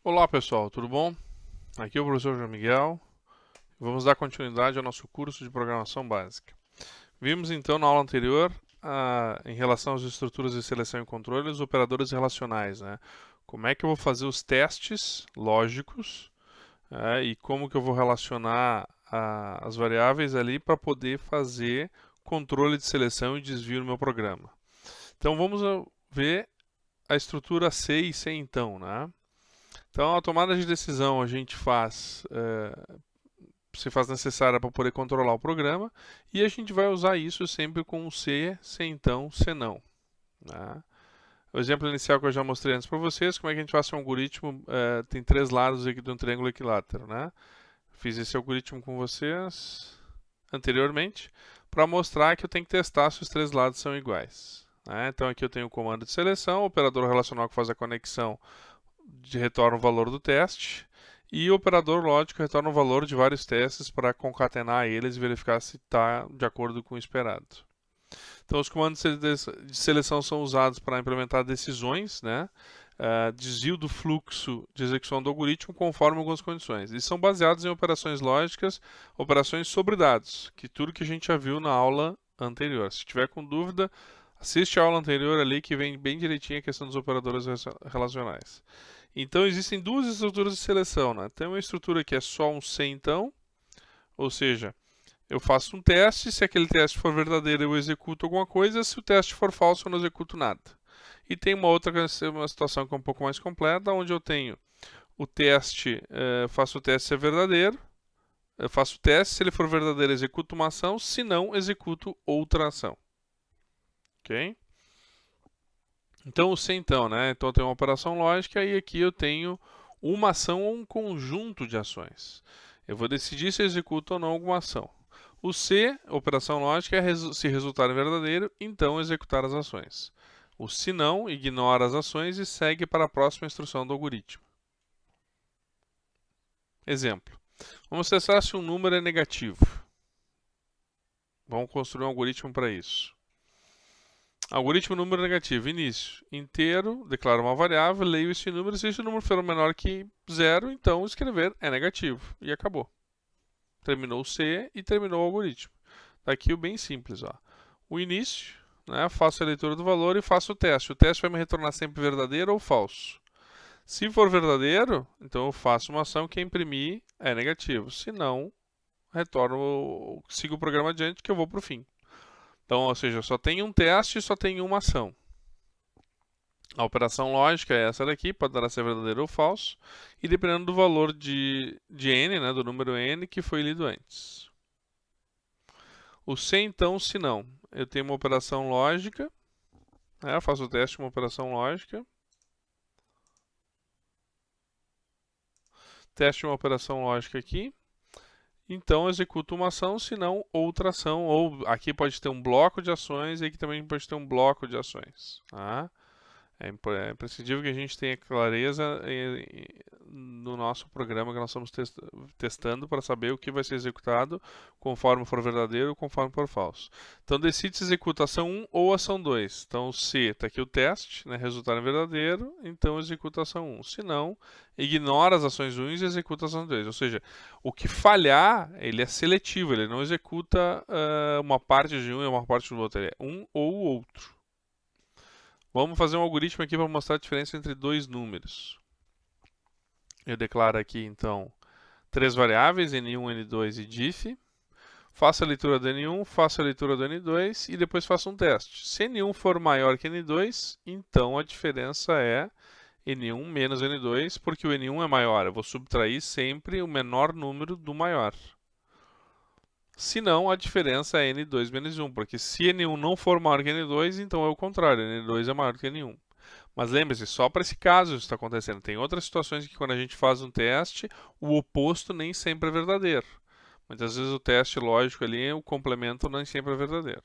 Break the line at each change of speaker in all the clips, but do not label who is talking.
Olá pessoal, tudo bom? Aqui é o professor João Miguel. Vamos dar continuidade ao nosso curso de programação básica. Vimos então na aula anterior, em relação às estruturas de seleção e controle, os operadores relacionais, né? Como é que eu vou fazer os testes lógicos, e como que eu vou relacionar as variáveis ali para poder fazer controle de seleção e desvio no meu programa. Então vamos ver a estrutura C e C então, né? Então, a tomada de decisão a gente se faz necessária para poder controlar o programa, e a gente vai usar isso sempre com o se, se então, se não. Né? O exemplo inicial que eu já mostrei antes para vocês, como é que a gente faz um algoritmo, tem três lados aqui de um triângulo equilátero. Né? Fiz esse algoritmo com vocês anteriormente, para mostrar que eu tenho que testar se os três lados são iguais. Né? Então aqui eu tenho o comando de seleção, o operador relacional que faz a conexão retorna o valor do teste, e o operador lógico retorna o valor de vários testes para concatenar eles e verificar se está de acordo com o esperado. Então, os comandos de seleção são usados para implementar decisões, né? Desvio do fluxo de execução do algoritmo conforme algumas condições. E são baseados em operações lógicas, operações sobre dados, que tudo que a gente já viu na aula anterior. Se tiver com dúvida, assiste a aula anterior ali que vem bem direitinho a questão dos operadores relacionais. Então existem duas estruturas de seleção, né? Tem uma estrutura que é só um se então, ou seja, eu faço um teste, se aquele teste for verdadeiro eu executo alguma coisa, se o teste for falso eu não executo nada. E tem uma outra, uma situação que é um pouco mais completa, onde eu tenho o teste, faço o teste se é verdadeiro, eu faço o teste, se ele for verdadeiro executo uma ação, se não executo outra ação. Ok? Então, o se então, né? Então, eu tenho uma operação lógica e aqui eu tenho uma ação ou um conjunto de ações. Eu vou decidir se executo ou não alguma ação. O se, operação lógica, é se resultar verdadeiro, então executar as ações. O se não, ignora as ações e segue para a próxima instrução do algoritmo. Exemplo. Vamos testar se um número é negativo. Vamos construir um algoritmo para isso. Algoritmo número negativo, início. Inteiro, declaro uma variável, leio esse número. Se esse número for menor que zero, então escrever é negativo. E acabou. Terminou o C e terminou o algoritmo. Daqui o bem simples. Ó. O início, né, faço a leitura do valor e faço o teste. O teste vai me retornar sempre verdadeiro ou falso. Se for verdadeiro, então eu faço uma ação que imprimir é negativo. Se não, retorno, sigo o programa adiante que eu vou para o fim. Então, ou seja, só tem um teste e só tem uma ação. A operação lógica é essa daqui, poderá ser verdadeiro ou falso, e dependendo do valor de n, né, do número n, que foi lido antes. O se então, se não. Eu tenho uma operação lógica, né, eu faço o teste de uma operação lógica. Teste uma operação lógica aqui. Então, executo uma ação, se não, outra ação. Ou aqui pode ter um bloco de ações e aqui também pode ter um bloco de ações. Tá? É imprescindível que a gente tenha clareza no nosso programa que nós estamos testando para saber o que vai ser executado conforme for verdadeiro ou conforme for falso. Então, decide se executa ação 1 ou ação 2. Então, se está aqui o teste, né, resultado é verdadeiro, então executa ação 1. Se não, ignora as ações 1 e executa a ação 2. Ou seja, o que falhar, ele é seletivo, ele não executa uma parte de um e uma parte do outro. Ele é um ou outro. Vamos fazer um algoritmo aqui para mostrar a diferença entre dois números. Eu declaro aqui, então, três variáveis, n1, n2 e diff. Faço a leitura do n1, faço a leitura do n2 e depois faço um teste. Se n1 for maior que n2, então a diferença é n1 menos n2, porque o n1 é maior. Eu vou subtrair sempre o menor número do maior. Se não, a diferença é n2 menos 1, porque se n1 não for maior que n2, então é o contrário, n2 é maior que n1. Mas lembre-se, só para esse caso isso está acontecendo. Tem outras situações que quando a gente faz um teste, o oposto nem sempre é verdadeiro. Muitas vezes o teste lógico ali, o complemento nem sempre é verdadeiro.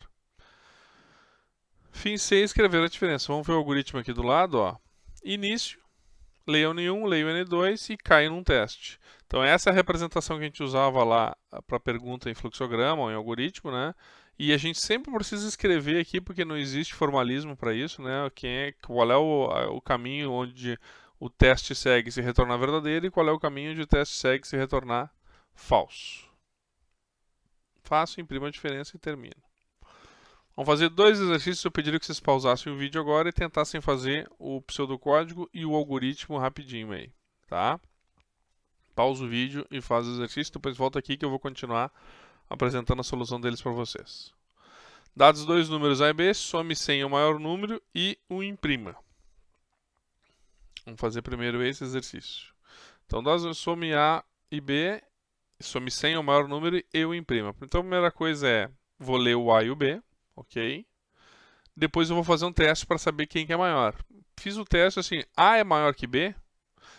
Fim C, escrever a diferença. Vamos ver o algoritmo aqui do lado. Ó. Início, leio N1, leio N2 e caio num teste. Então essa é a representação que a gente usava lá para pergunta em fluxograma ou em algoritmo, né? E a gente sempre precisa escrever aqui porque não existe formalismo para isso, né? Qual é o caminho onde o teste segue se retornar verdadeiro e qual é o caminho de o teste segue se retornar falso. Faço, imprimo a diferença e termino. Vamos fazer 2 exercícios. Eu pediria que vocês pausassem o vídeo agora e tentassem fazer o pseudocódigo e o algoritmo rapidinho aí, tá? Pausa o vídeo e faz o exercício, depois volta aqui que eu vou continuar apresentando a solução deles para vocês. Dados dois números A e B, some 100 ao maior número e o imprima. Vamos fazer primeiro esse exercício. Então, some A e B, some 100 ao maior número e o imprima. Então, a primeira coisa é, vou ler o A e o B, ok? Depois eu vou fazer um teste para saber quem que é maior. Fiz o teste assim, A é maior que B?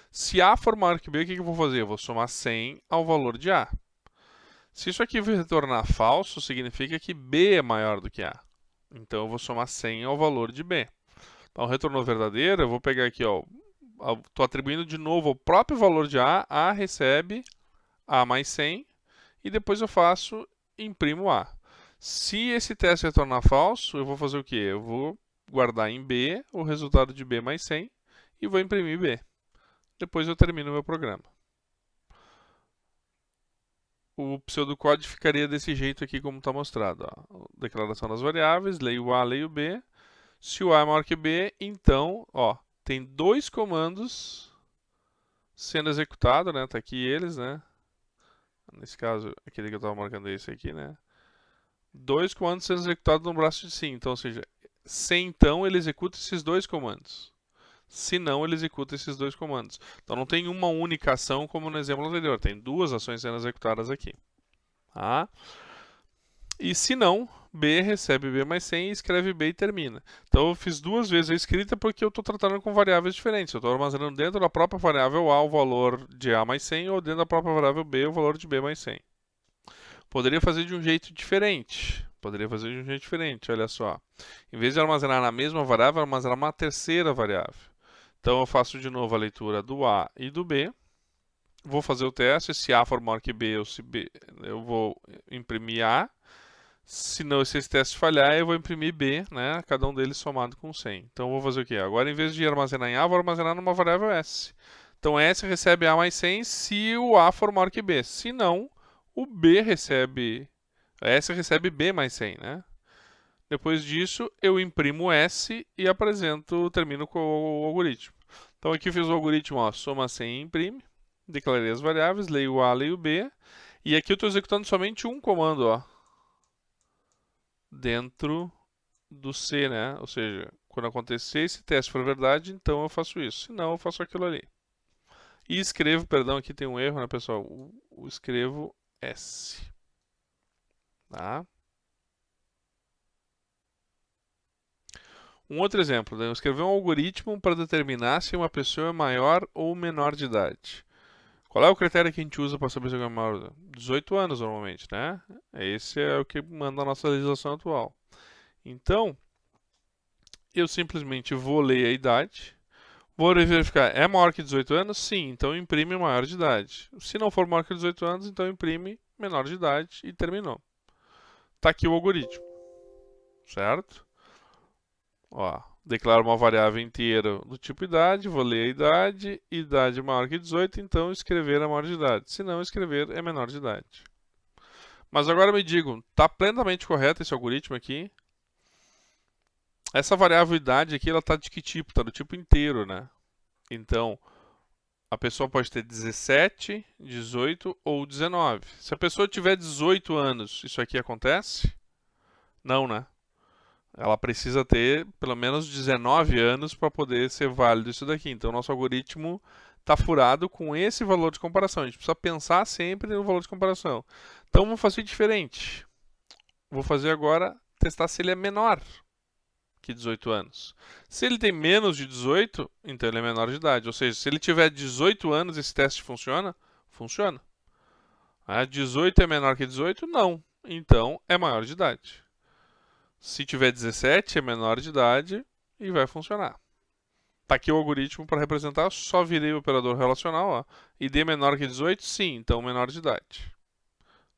Se A for maior que B, o que eu vou fazer? Eu vou somar 100 ao valor de A. Se isso aqui retornar falso, significa que B é maior do que A. Então eu vou somar 100 ao valor de B. Então retornou verdadeiro, eu vou pegar aqui, ó, estou atribuindo de novo o próprio valor de A recebe A mais 100, e depois eu imprimo A. Se esse teste retornar falso, eu vou fazer o quê? Eu vou guardar em B o resultado de B mais 100 e vou imprimir B. Depois eu termino o meu programa. O pseudocódigo ficaria desse jeito aqui como está mostrado. Ó. Declaração das variáveis, leio A, leio B. Se o A é maior que B, então, ó, tem 2 comandos sendo executados, né? Tá aqui eles, né? Nesse caso, aquele que eu estava marcando esse aqui, né? 2 comandos sendo executados no braço de sim. Então, ou seja, se então ele executa esses 2 comandos. Se não, ele executa esses 2 comandos. Então não tem uma única ação como no exemplo anterior, tem 2 ações sendo executadas aqui. Tá? E se não, B recebe B mais 100 e escreve B e termina. Então eu fiz 2 vezes a escrita porque eu estou tratando com variáveis diferentes. Eu estou armazenando dentro da própria variável A o valor de A mais 100 ou dentro da própria variável B o valor de B mais 100. Poderia fazer de um jeito diferente. Olha só. Em vez de armazenar na mesma variável, armazenar uma terceira variável. Então eu faço de novo a leitura do A e do B. Vou fazer o teste. Se A for maior que B, ou se B, eu vou imprimir A. Se não, se esse teste falhar, eu vou imprimir B, né? Cada um deles somado com 100. Então eu vou fazer o quê? Agora, em vez de armazenar em A, vou armazenar numa variável S. Então S recebe A mais 100 se o A for maior que B. Se não, o B recebe... S recebe B mais 100, né? Depois disso, eu imprimo S e termino com o algoritmo. Então aqui fiz o algoritmo, ó, soma 100 e imprime. Declarei as variáveis, leio A, leio B. E aqui eu estou executando somente um comando, ó, dentro do C, né? Ou seja, quando acontecer esse teste for verdade, então eu faço isso. Se não, eu faço aquilo ali. E escrevo, perdão, aqui tem um erro, né, pessoal? Escrevo S. Tá? Um outro exemplo, eu escrevi um algoritmo para determinar se uma pessoa é maior ou menor de idade. Qual é o critério que a gente usa para saber se alguém é maior? 18 anos, normalmente, né? Esse é o que manda a nossa legislação atual. Então, eu simplesmente vou ler a idade, vou verificar, é maior que 18 anos? Sim, então imprime maior de idade. Se não for maior que 18 anos, então imprime menor de idade e terminou. Está aqui o algoritmo, certo? Ó, declaro uma variável inteira do tipo idade, vou ler a idade maior que 18, então escrever é maior de idade. Se não, escrever é menor de idade. Mas agora me digam, está plenamente correto esse algoritmo aqui? Essa variável idade aqui, ela está de que tipo? Está do tipo inteiro, né? Então, a pessoa pode ter 17, 18 ou 19. Se a pessoa tiver 18 anos, isso aqui acontece? Não, né? Ela precisa ter pelo menos 19 anos para poder ser válido isso daqui. Então, nosso algoritmo está furado com esse valor de comparação. A gente precisa pensar sempre no valor de comparação. Então, vamos fazer diferente. Vou fazer agora, testar se ele é menor que 18 anos. Se ele tem menos de 18, então ele é menor de idade. Ou seja, se ele tiver 18 anos, esse teste funciona? Funciona. 18 é menor que 18? Não. Então, é maior de idade. Se tiver 17, é menor de idade e vai funcionar. Está aqui o algoritmo para representar, só virei o operador relacional. Ó. ID menor que 18? Sim, então menor de idade.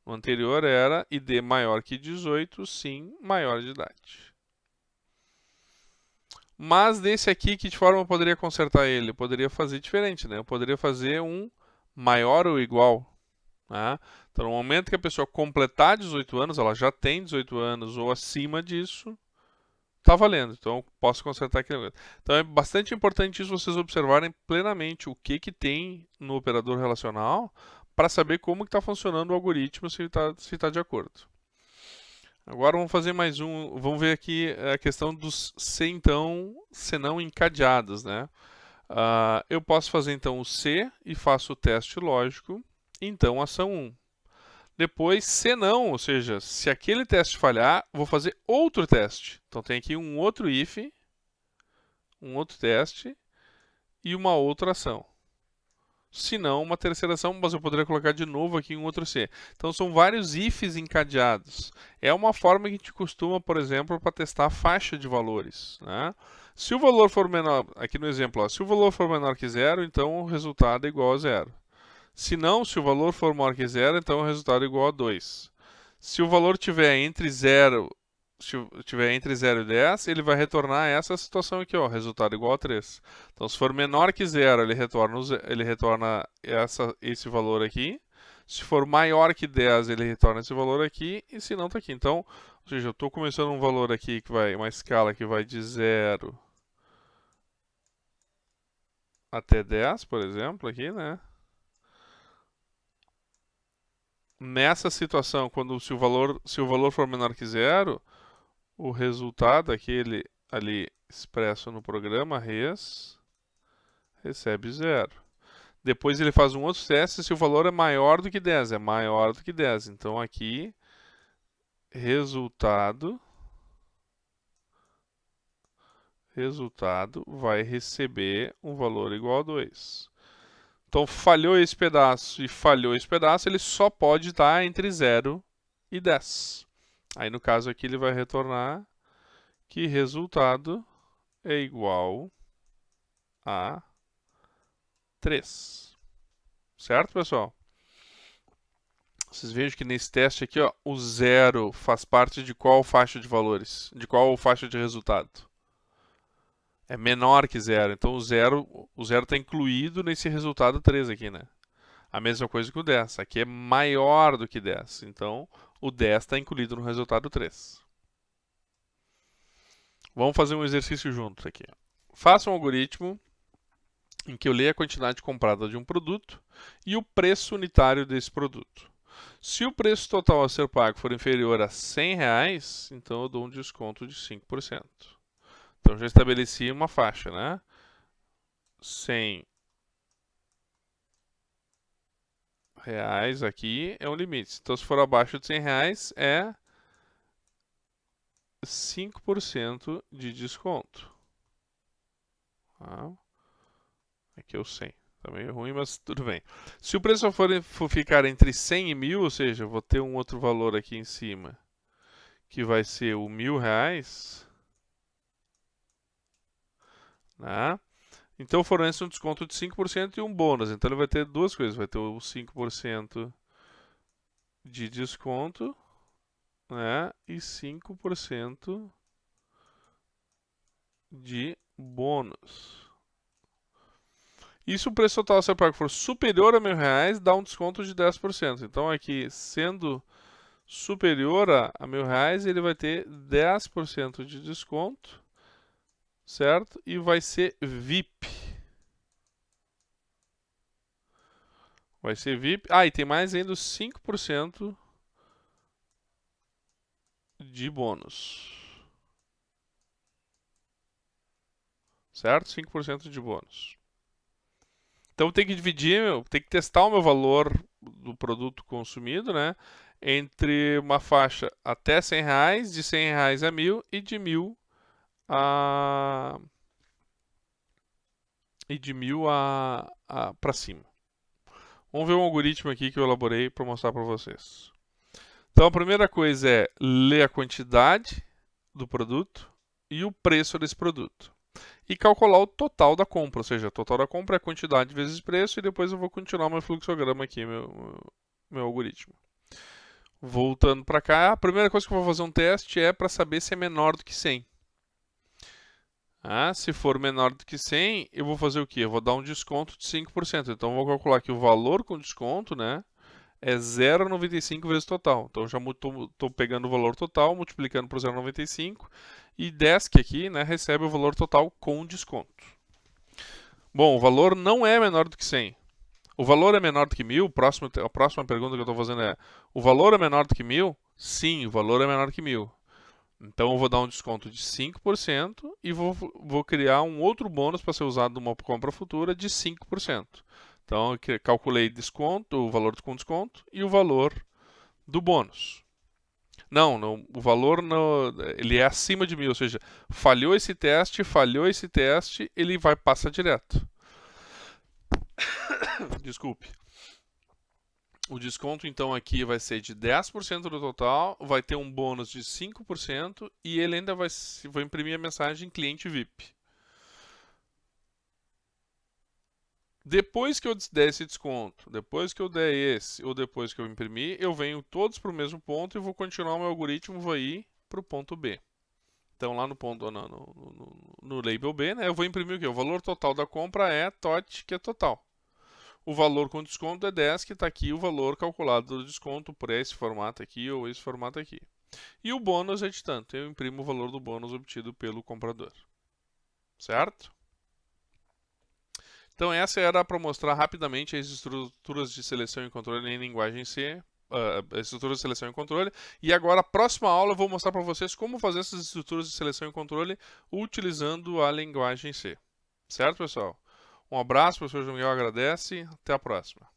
O anterior era ID maior que 18? Sim, maior de idade. Mas desse aqui, que de forma eu poderia consertar ele? Eu poderia fazer diferente, né? Eu poderia fazer um maior ou igual. Né? Então, no momento que a pessoa completar 18 anos, ela já tem 18 anos ou acima disso, está valendo. Então, eu posso consertar aquele. Então, é bastante importante isso vocês observarem plenamente o que tem no operador relacional para saber como está funcionando o algoritmo, se está de acordo. Agora vamos fazer mais um. Vamos ver aqui a questão dos senão encadeados, né? Eu posso fazer então o se e faço o teste lógico. Então, ação 1. Depois, se não, ou seja, se aquele teste falhar, vou fazer outro teste. Então, tem aqui um outro if, um outro teste e uma outra ação. Se não, uma terceira ação, mas eu poderia colocar de novo aqui um outro se. Então, são vários ifs encadeados. É uma forma que a gente costuma, por exemplo, para testar a faixa de valores. Né? Se o valor for menor, aqui no exemplo, ó, se o valor for menor que zero, então o resultado é igual a zero. Se não, se o valor for maior que zero, então o resultado é igual a 2. Se o valor estiver entre 0 e 10, ele vai retornar essa situação aqui, ó, resultado igual a 3. Então, se for menor que 0, ele retorna esse valor aqui. Se for maior que 10, ele retorna esse valor aqui. E se não, está aqui. Então, ou seja, eu estou começando um valor aqui, uma escala que vai de 0 até 10, por exemplo, aqui, né? Nessa situação, se o valor for menor que zero, o resultado, aquele ali expresso no programa, res, recebe zero. Depois ele faz um outro teste se o valor é maior do que 10. É maior do que 10. Então aqui, resultado vai receber um valor igual a 2. Então, falhou esse pedaço e falhou esse pedaço, ele só pode estar entre 0 e 10. Aí, no caso aqui, ele vai retornar que resultado é igual a 3. Certo, pessoal? Vocês vejam que nesse teste aqui, ó, o 0 faz parte de qual faixa de valores? De qual faixa de resultado? É menor que 0. Então, o 0 está incluído nesse resultado 3 aqui, né? A mesma coisa que o 10. Aqui é maior do que 10. Então, o 10 está incluído no resultado 3. Vamos fazer um exercício juntos aqui. Faça um algoritmo em que eu leia a quantidade comprada de um produto e o preço unitário desse produto. Se o preço total a ser pago for inferior a R$100, então eu dou um desconto de 5%. Então, já estabeleci uma faixa, né? 100 reais aqui é um limite. Então, se for abaixo de 100 reais, é 5% de desconto. Tá? Aqui é o 100. Tá meio ruim, mas tudo bem. Se o preço for ficar entre 100 e 1.000, ou seja, eu vou ter um outro valor aqui em cima, que vai ser o R$1.000, né? Então, fornece um desconto de 5% e um bônus. Então, ele vai ter duas coisas. Vai ter o 5% de desconto, né? E 5% de bônus. E se o preço total a ser pago for superior a R$1.000, dá um desconto de 10%. Então, aqui, sendo superior a R$1.000, ele vai ter 10% de desconto, certo? E vai ser VIP. Vai ser VIP. Ah, e tem mais ainda os 5% de bônus. Certo? 5% de bônus. Então tem que dividir, tem que testar o meu valor do produto consumido, né? Entre uma faixa até R$100, de R$100 a 1.000 e de 1.000 para cima. Vamos ver um algoritmo aqui que eu elaborei para mostrar para vocês. Então a primeira coisa é ler a quantidade do produto e o preço desse produto. E calcular o total da compra, ou seja, o total da compra é a quantidade vezes preço, e depois eu vou continuar meu fluxograma aqui, meu algoritmo. Voltando para cá, a primeira coisa que eu vou fazer um teste é para saber se é menor do que 100. Se for menor do que 100, eu vou fazer o quê? Eu vou dar um desconto de 5%. Então, eu vou calcular que o valor com desconto, né, é 0,95 vezes total. Então, eu já estou pegando o valor total, multiplicando por 0,95, e Desk aqui, né, recebe o valor total com desconto. Bom, o valor não é menor do que 100. O valor é menor do que 1.000? A próxima pergunta que eu estou fazendo é: o valor é menor do que 1.000? Sim, o valor é menor que 1.000. Então eu vou dar um desconto de 5% e vou criar um outro bônus para ser usado numa compra futura de 5%. Então eu calculei desconto, o valor com desconto e o valor do bônus. Não, o valor ele é acima de 1.000, ou seja, falhou esse teste, ele passa direto. Desculpe. O desconto, então, aqui vai ser de 10% do total, vai ter um bônus de 5% e ele ainda vai imprimir a mensagem cliente VIP. Depois que eu der esse desconto, depois que eu der esse, ou depois que eu imprimir, eu venho todos para o mesmo ponto e vou continuar o meu algoritmo, vai ir para o ponto B. Então, lá no ponto no label B, né, eu vou imprimir o quê? O valor total da compra é TOT, que é total. O valor com desconto é 10, que está aqui o valor calculado do desconto por esse formato aqui ou esse formato aqui. E o bônus é de tanto. Eu imprimo o valor do bônus obtido pelo comprador. Certo? Então essa era para mostrar rapidamente as estruturas de seleção e controle em linguagem C, as estruturas de seleção e controle. E agora, a próxima aula, eu vou mostrar para vocês como fazer essas estruturas de seleção e controle utilizando a linguagem C. Certo, pessoal? Um abraço, o professor João Miguel agradece. Até a próxima.